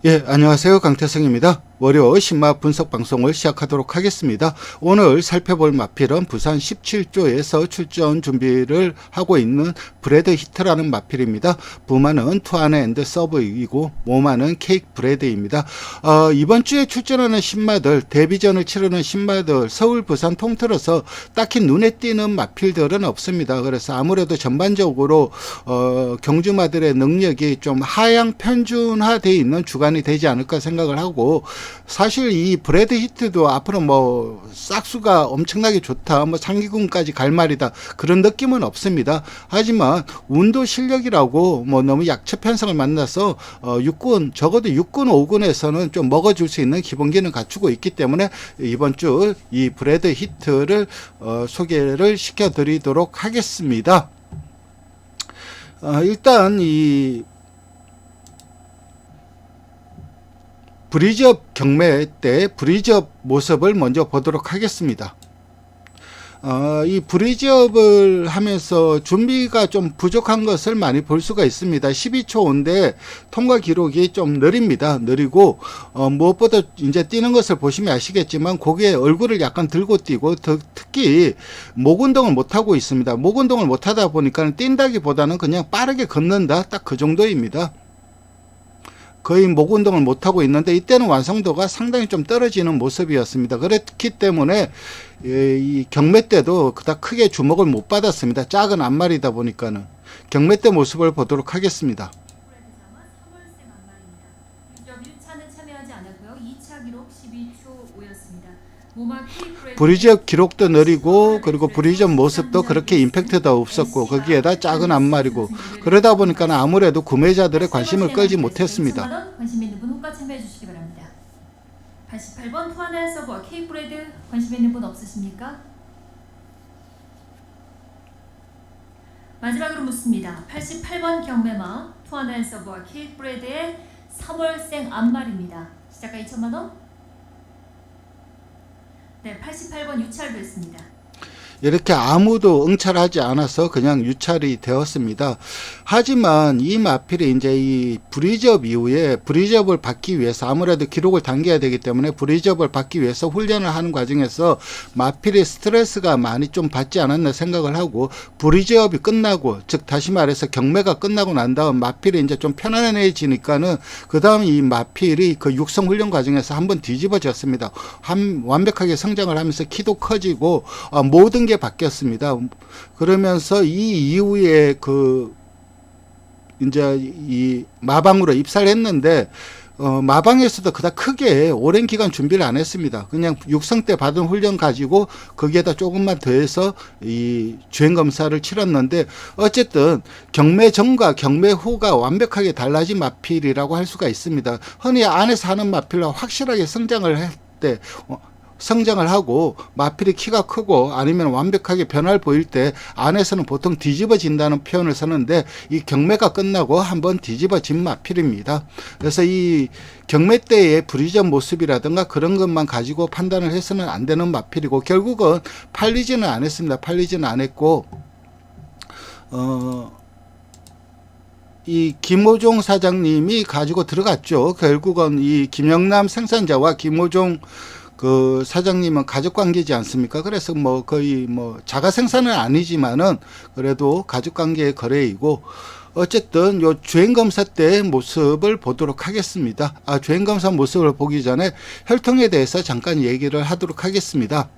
예, 안녕하세요. 강태성입니다. 월요 신마 분석 방송을 시작하도록 하겠습니다. 오늘 살펴볼 마필은 부산 17조에서 출전 준비를 하고 있는 브래드 히트라는 마필입니다. 부마는 투아네 앤드 서브이고 모마는 케이크 브래드입니다. 이번 주에 출전하는 신마들, 데뷔전을 치르는 신마들, 서울, 부산 통틀어서 딱히 눈에 띄는 마필들은 없습니다. 그래서 아무래도 전반적으로 경주마들의 능력이 좀 하향 편준화되어 있는 주간이 되지 않을까 생각을 하고, 사실 이 브래드 히트도 앞으로 뭐 싹수가 엄청나게 좋다, 뭐 상위군까지 갈 말이다, 그런 느낌은 없습니다. 하지만 운도 실력이라고 뭐 너무 약체 편성을 만나서 육군, 적어도 6군 5군에서는 좀 먹어줄 수 있는 기본기는 갖추고 있기 때문에 이번 주 이 브래드 히트를 소개를 시켜드리도록 하겠습니다. 일단 이 브리즈업 경매 때 브리즈업 모습을 먼저 보도록 하겠습니다. 이 브리즈업을 하면서 준비가 좀 부족한 것을 많이 볼 수가 있습니다. 12초인데 통과 기록이 좀 느립니다. 느리고 무엇보다 이제 뛰는 것을 보시면 아시겠지만 고개 얼굴을 약간 들고 뛰고, 특히 목 운동을 못하고 있습니다. 목 운동을 못하다 보니까 뛴다기보다는 그냥 빠르게 걷는다, 딱 그 정도입니다. 거의 목 운동을 못하고 있는데, 이때는 완성도가 상당히 좀 떨어지는 모습이었습니다. 그렇기 때문에 이 경매 때도 그닥 크게 주목을 못 받았습니다. 작은 앞말이다 보니까는. 경매 때 모습을 보도록 하겠습니다. 브리즈업 기록도 느리고, 그리고 브리즈업 모습도 그렇게 임팩트도 없었고, 거기에다 작은 앞말이고, 그러다 보니까 아무래도 구매자들의 관심을 끌지 못했습니다. 관심 있는 분 호가 참여해 주시기 바랍니다. 88번 투아네 서버 케이크 브레드 관심 있는 분 없으십니까? 마지막으로 묻습니다. 88번 경매마 투아네 서버 케이크 브레드의 3월생 앞말입니다. 시작가 2천만원. 네, 88번 유찰됐습니다. 이렇게 아무도 응찰하지 않아서 그냥 유찰이 되었습니다. 하지만 이 마필이 이제 이 브리즈업 이후에 브리즈업을 받기 위해서 아무래도 기록을 당겨야 되기 때문에 브리즈업을 받기 위해서 훈련을 하는 과정에서 마필이 스트레스가 많이 좀 받지 않았나 생각을 하고, 브리즈업이 끝나고, 즉 다시 말해서 경매가 끝나고 난 다음 마필이 이제 좀 편안해지니까는 그 다음 이 마필이 그 육성 훈련 과정에서 한번 뒤집어졌습니다. 완벽하게 성장을 하면서 키도 커지고 모든 게 바뀌었습니다. 그러면서 이 이후에 이제 이 마방으로 입사를 했는데, 마방에서도 그닥 크게 오랜 기간 준비를 안 했습니다. 그냥 육성 때 받은 훈련 가지고 거기에다 조금만 더해서 이 주행 검사를 치렀는데, 어쨌든 경매 전과 경매 후가 완벽하게 달라진 마필이라고 할 수가 있습니다. 흔히 안에서 하는 마필과 확실하게 성장을 하고, 마필이 키가 크고 아니면 완벽하게 변화를 보일 때 안에서는 보통 뒤집어진다는 표현을 쓰는데, 이 경매가 끝나고 한번 뒤집어진 마필입니다. 그래서 이 경매 때의 브리즈업 모습이라든가 그런 것만 가지고 판단을 해서는 안 되는 마필이고, 결국은 팔리지는 않았습니다. 팔리지는 않았고, 이 김호종 사장님이 가지고 들어갔죠. 결국은 이 김영남 생산자와 김호종 그 사장님은 가족 관계지 않습니까? 그래서 뭐 거의 뭐 자가 생산은 아니지만은 그래도 가족 관계의 거래이고, 어쨌든 요 주행 검사 때 모습을 보도록 하겠습니다. 주행 검사 모습을 보기 전에 혈통에 대해서 잠깐 얘기를 하도록 하겠습니다.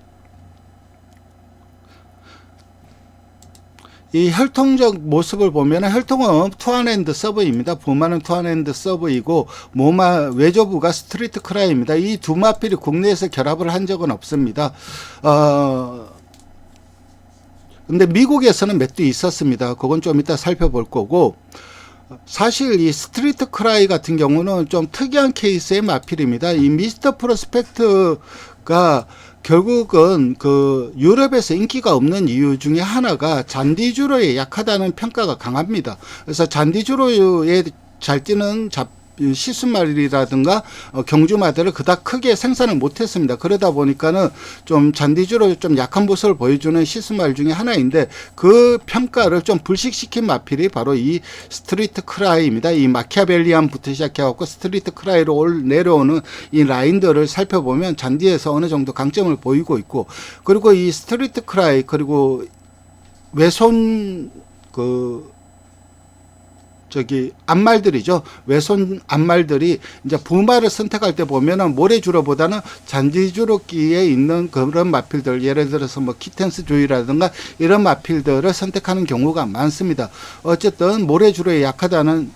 이 혈통적 모습을 보면 혈통은 투아네 앤드 서브입니다. 부마는 투아네 앤드 서브이고, 모마 외조부가 스트리트 크라이입니다. 이 두 마필이 국내에서 결합을 한 적은 없습니다. 근데 미국에서는 몇 대 있었습니다. 그건 좀 이따 살펴볼 거고, 사실 이 스트리트 크라이 같은 경우는 좀 특이한 케이스의 마필입니다. 이 미스터 프로스펙트가 결국은 그 유럽에서 인기가 없는 이유 중에 하나가 잔디주로에 약하다는 평가가 강합니다. 그래서 잔디주로에 잘 뛰는 시스말이라든가 경주마들을 그닥 크게 생산을 못했습니다. 그러다 보니까는 좀 잔디주로 좀 약한 모습을 보여주는 시스말 중에 하나인데 그 평가를 좀 불식시킨 마필이 바로 이 스트리트 크라이입니다. 이 마키아벨리안부터 시작해갖고 스트리트 크라이로 내려오는 이 라인들을 살펴보면 잔디에서 어느 정도 강점을 보이고 있고, 그리고 이 스트리트 크라이 그리고 외손 앞말들이죠. 외손 앞말들이 이제 부마를 선택할 때 보면은 모래주로보다는 잔디주로기에 있는 그런 마필들, 예를 들어서 뭐 키텐스 조이라든가 이런 마필들을 선택하는 경우가 많습니다. 어쨌든 모래주로에 약하다는,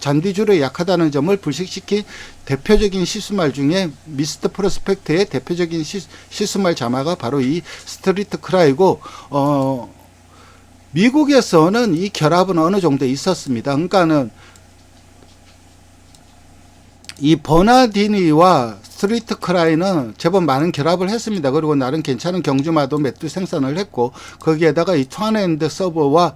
잔디주로에 약하다는 점을 불식시킨 대표적인 시스말 중에 미스터 프로스펙트의 대표적인 시스말 자마가 바로 이 스트리트 크라이고, 미국에서는 이 결합은 어느 정도 있었습니다. 그러니까는 이 버나디니와 스트리트 크라이는 제법 많은 결합을 했습니다. 그리고 나름 괜찮은 경주마도 몇 두 생산을 했고, 거기에다가 이 턴앤드 서버와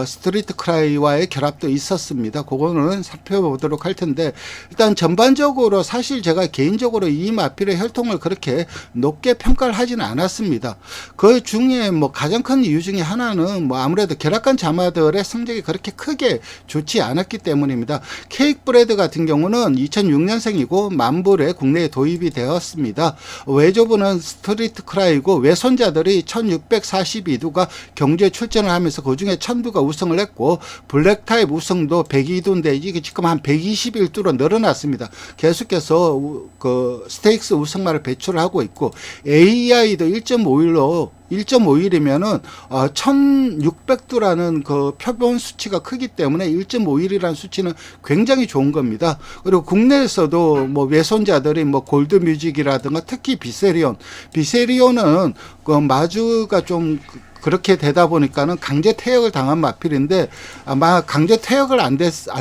스트리트 크라이와의 결합도 있었습니다. 그거는 살펴보도록 할 텐데, 일단 전반적으로 사실 제가 개인적으로 이 마필의 혈통을 그렇게 높게 평가를 하지는 않았습니다. 그 중에 뭐 가장 큰 이유 중에 하나는 뭐 아무래도 결합간 자마들의 성적이 그렇게 크게 좋지 않았기 때문입니다. 케이크 브레드 같은 경우는 2006년생이고 만불에 국내에 도입이 되었습니다. 외조부는 스트리트 크라이고 외손자들이 1642두가 경주에 출전을 하면서 그중에 1000두가 우승을 했고, 블랙타입 우승도 102두인데 이게 지금 한 121두로 늘어났습니다. 계속해서 그 스테이크스 우승마를 배출을 하고 있고, AI도 1.51이면은 1600두라는 그 표본 수치가 크기 때문에 1.51이라는 수치는 굉장히 좋은 겁니다. 그리고 국내에서도 뭐 외손자들이 뭐 골드뮤직이라든가 특히 비세리온은 그 마주가 좀 그렇게 되다 보니까는 강제 퇴역을 당한 마필인데, 아마 강제 퇴역을 안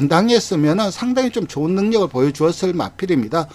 당했으면은 상당히 좀 좋은 능력을 보여주었을 마필입니다.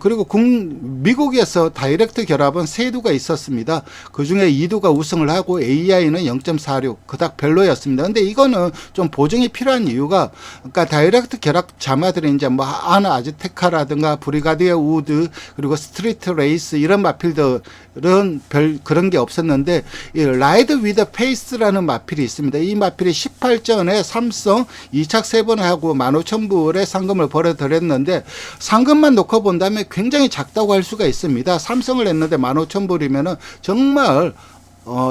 그리고 미국에서 다이렉트 결합은 3두가 있었습니다. 그 중에 2두가 우승을 하고 AI는 0.46, 그닥 별로였습니다. 근데 이거는 좀 보증이 필요한 이유가, 그러니까 다이렉트 결합 자마들이 이제 뭐 아나 아즈테카라든가 브리가디아 우드 그리고 스트리트 레이스 이런 마필들은 별 그런 게 없었는데, 이 라이드 위드 페이스라는 마필이 있습니다. 이 마필이 18전에 3승 2착 3번 하고 15,000불의 상금을 벌어들였는데, 상금만 놓고 본다면 굉장히 작다고 할 수가 있습니다. 3승을 했는데 15,000불이면은 정말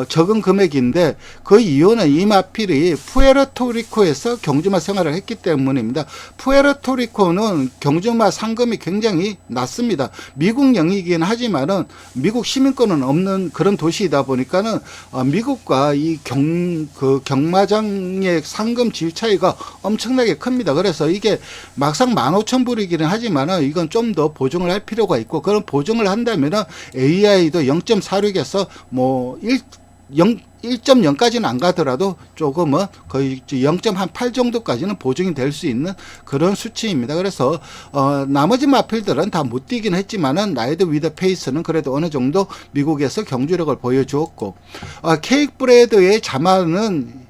적은 금액인데, 그 이유는 이 마필이 푸에르토리코에서 경주마 생활을 했기 때문입니다. 푸에르토리코는 경주마 상금이 굉장히 낮습니다. 미국 영이긴 하지만은 미국 시민권은 없는 그런 도시이다 보니까는 미국과 이 경마장의 상금 질 차이가 엄청나게 큽니다. 그래서 이게 막상 15,000불이기는 하지만은 이건 좀 더 보증을 할 필요가 있고, 그런 보증을 한다면은 AI도 0.46에서 뭐 1.0까지는 안 가더라도 조금은 거의 0.8 정도까지는 보증이 될 수 있는 그런 수치입니다. 그래서 나머지 마필들은 다 못 뛰긴 했지만은 라이드 위드 페이스는 그래도 어느 정도 미국에서 경주력을 보여주었고, 케이크 브레드의 자마는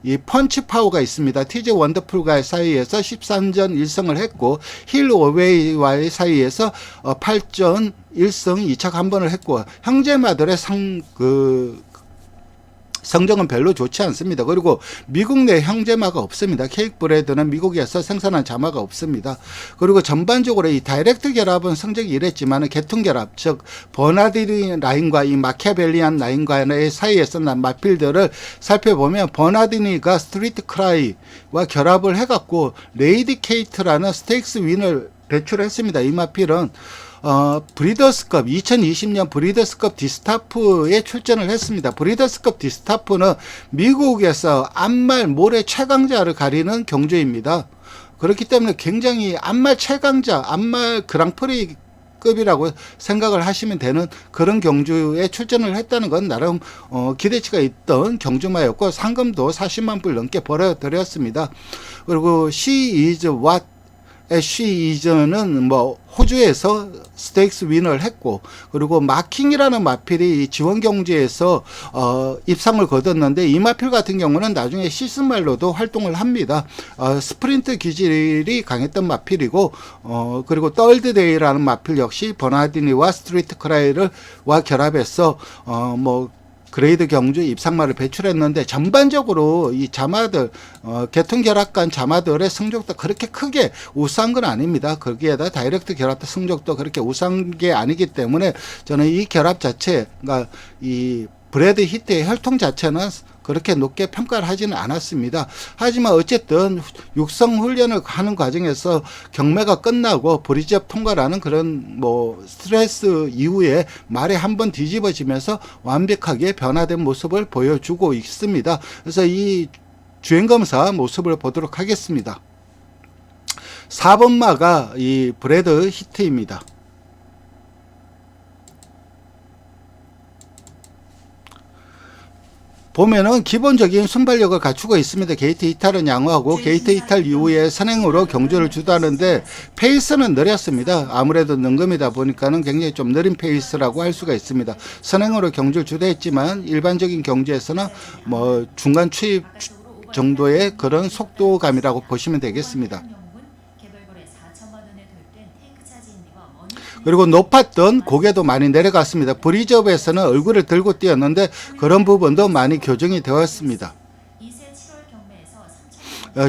이 펀치 파워가 있습니다. TJ 원더풀과의 사이에서 13전 1승을 했고, 힐 오웨이와의 사이에서 8전 1승 2착 한 번을 했고, 형제마들의 성적은 별로 좋지 않습니다. 그리고 미국 내 형제마가 없습니다. 케이크 브레드는 미국에서 생산한 자마가 없습니다. 그리고 전반적으로 이 다이렉트 결합은 성적이 이랬지만 계통 결합, 즉 버나디니 라인과 이 마키아벨리안 라인과의 사이에서 난 마필들을 살펴보면, 버나디니가 스트리트 크라이와 결합을 해갖고 레이디 케이트라는 스테이크스 윈을 배출했습니다. 이 마필은 브리더스컵 2020년 브리더스컵 디스타프에 출전을 했습니다. 브리더스컵 디스타프는 미국에서 암말 모래 최강자를 가리는 경주입니다. 그렇기 때문에 굉장히 암말 최강자, 암말 그랑프리 급이라고 생각을 하시면 되는 그런 경주에 출전을 했다는 건 나름 기대치가 있던 경주마였고, 상금도 40만 불 넘게 벌어들였습니다. 그리고 She is what 애쉬 이전은 뭐 호주에서 스테이크스 윈을 했고, 그리고 마킹이라는 마필이 지원 경주에서 입상을 거뒀는데, 이 마필 같은 경우는 나중에 시즌말로도 활동을 합니다. 스프린트 기질이 강했던 마필이고, 그리고 떨드데이라는 마필 역시 버나디니와 스트리트 크라이와 결합해서 뭐 그레이드 경주 입상마를 배출했는데, 전반적으로 이 자마들 계통 결합간 자마들의 성적도 그렇게 크게 우수한 건 아닙니다. 거기에다 다이렉트 결합 성적도 그렇게 우수한 게 아니기 때문에 저는 이 결합 자체, 그러니까 이 브래드 히트의 혈통 자체는 그렇게 높게 평가를 하지는 않았습니다. 하지만 어쨌든 육성 훈련을 하는 과정에서 경매가 끝나고 브리지업 통과라는 그런 뭐 스트레스 이후에 말이 한번 뒤집어지면서 완벽하게 변화된 모습을 보여주고 있습니다. 그래서 이 주행검사 모습을 보도록 하겠습니다. 4번마가 이 브래드 히트입니다. 보면은 기본적인 순발력을 갖추고 있습니다. 게이트 이탈은 양호하고, 게이트 이탈 이후에 선행으로 경주를 주도하는데 페이스는 느렸습니다. 아무래도 능금이다 보니까는 굉장히 좀 느린 페이스라고 할 수가 있습니다. 선행으로 경주를 주도했지만 일반적인 경주에서는 뭐 중간 추입 정도의 그런 속도감이라고 보시면 되겠습니다. 그리고 높았던 고개도 많이 내려갔습니다. 브리즈업에서는 얼굴을 들고 뛰었는데 그런 부분도 많이 교정이 되었습니다.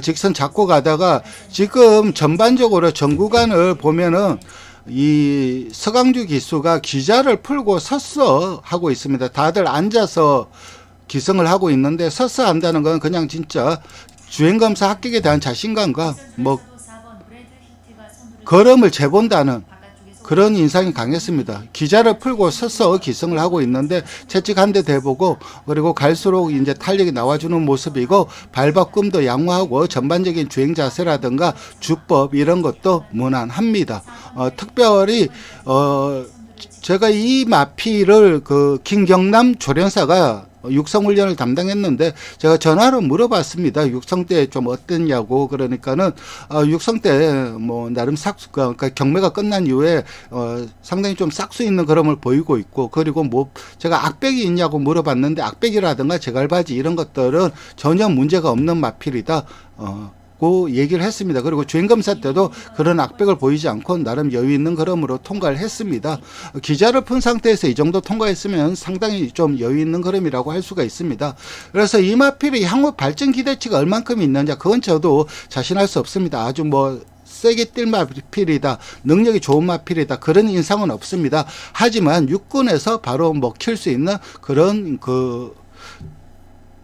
직선 잡고 가다가 지금 전반적으로 전 구간을 보면은 이 서강주 기수가 기자를 풀고 서서 하고 있습니다. 다들 앉아서 기승을 하고 있는데 서서 한다는 건 그냥 진짜 주행검사 합격에 대한 자신감과 뭐 걸음을 재본다는 그런 인상이 강했습니다. 기자를 풀고 서서 기승을 하고 있는데 채찍 한 대 대보고, 그리고 갈수록 이제 탄력이 나와주는 모습이고, 발바꿈도 양호하고 전반적인 주행 자세라든가 주법 이런 것도 무난합니다. 특별히 제가 이 마피를 그 김경남 조련사가 육성 훈련을 담당했는데 제가 전화로 물어봤습니다. 육성 때 좀 어땠냐고. 그러니까는 육성 때 뭐 나름 그러니까 경매가 끝난 이후에 상당히 좀 싹수 있는 그럼을 보이고 있고, 그리고 뭐 제가 악백이 있냐고 물어봤는데 악백이라든가 제갈바지 이런 것들은 전혀 문제가 없는 마필이다. 고 얘기를 했습니다. 그리고 주행검사 때도 그런 악백을 보이지 않고 나름 여유 있는 걸음으로 통과를 했습니다. 기자를 푼 상태에서 이 정도 통과했으면 상당히 좀 여유 있는 걸음이라고 할 수가 있습니다. 그래서 이 마필이 향후 발전 기대치가 얼만큼 있느냐, 그건 저도 자신할 수 없습니다. 아주 뭐 세게 뛸 마필이다, 능력이 좋은 마필이다, 그런 인상은 없습니다. 하지만 육군에서 바로 먹힐 수 있는 그런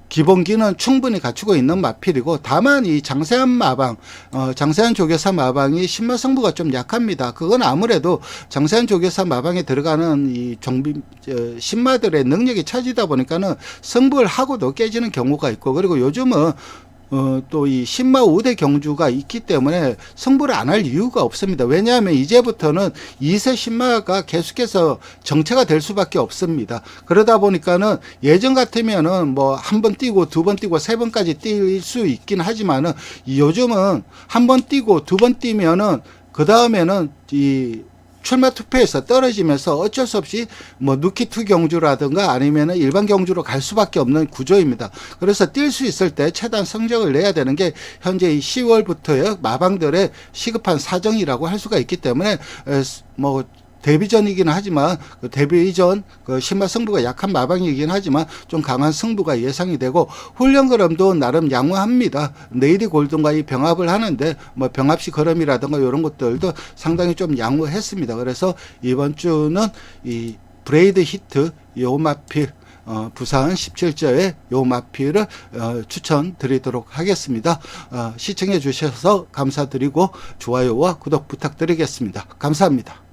기본기는 충분히 갖추고 있는 마필이고, 다만 이 장세한 마방, 장세한 조교사 마방이 신마 승부가 좀 약합니다. 그건 아무래도 장세한 조교사 마방에 들어가는 이 신마들의 능력이 차지다 보니까는 승부를 하고도 깨지는 경우가 있고, 그리고 요즘은 또 이 신마 우대 경주가 있기 때문에 승부를 안 할 이유가 없습니다. 왜냐하면 이제부터는 2세 신마가 계속해서 정체가 될 수밖에 없습니다. 그러다 보니까는 예전 같으면은 뭐 한 번 뛰고 두 번 뛰고 세 번까지 뛸 수 있긴 하지만은 요즘은 한 번 뛰고 두 번 뛰면은 그 다음에는 이 출마 투표에서 떨어지면서 어쩔 수 없이 뭐 누키2 경주라든가 아니면 일반 경주로 갈 수밖에 없는 구조입니다. 그래서 뛸 수 있을 때 최대한 성적을 내야 되는 게 현재 이 10월부터의 마방들의 시급한 사정이라고 할 수가 있기 때문에 뭐 데뷔전이긴 하지만 그 데뷔 이전 그 신마 승부가 약한 마방이긴 하지만 좀 강한 승부가 예상이 되고, 훈련 걸음도 나름 양호합니다. 네이디 골든과 이 병합을 하는데 뭐 병합식 걸음이라든가 이런 것들도 상당히 좀 양호했습니다. 그래서 이번 주는 이 브레이드 히트 요 마필 부산 17조의 요 마필을 추천드리도록 하겠습니다. 시청해 주셔서 감사드리고 좋아요와 구독 부탁드리겠습니다. 감사합니다.